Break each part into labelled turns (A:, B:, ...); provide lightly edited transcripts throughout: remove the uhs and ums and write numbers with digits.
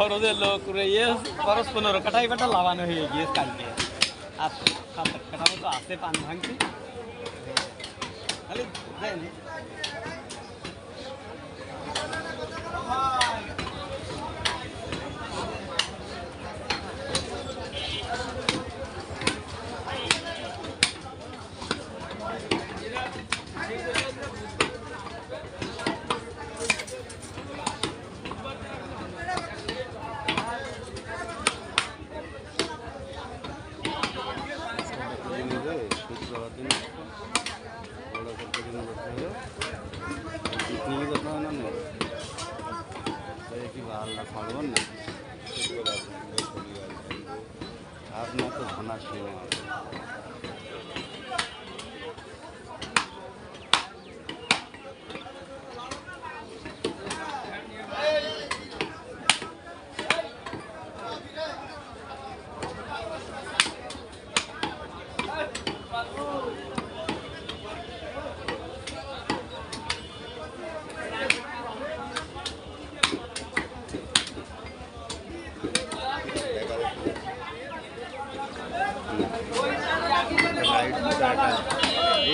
A: বড়দের লোক ইয়ে খরচ 15 কাঠাই কাঠা লাগানো হয়ে গিয়েছে কালকে আর 7-8 কাঠা মতো আছে পান ভাঙছি খালি দেন আল্লাহ ছাড়বেন না আপনার তো ধানার সীমা আছে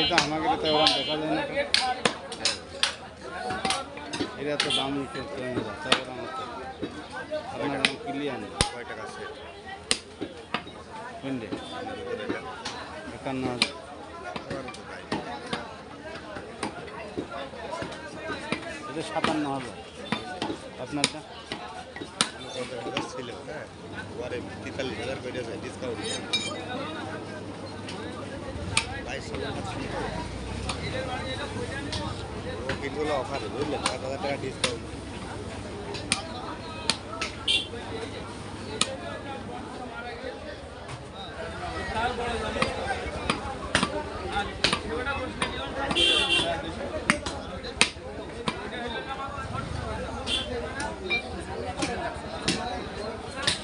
A: এটা আমাকে তো ওরকম দেখা যায় না এটা তো দাম নিচ্ছে আপনার ক্লিয়ার নেই কয় টাকা সেট 51,000 এটা 57,000 আপনারটা ছিল হ্যাঁ 43,000 করে ডিসকাউন্ট কিনগুলো অফারে বুঝলেন 7,000 টাকা ডিসকাউন্ট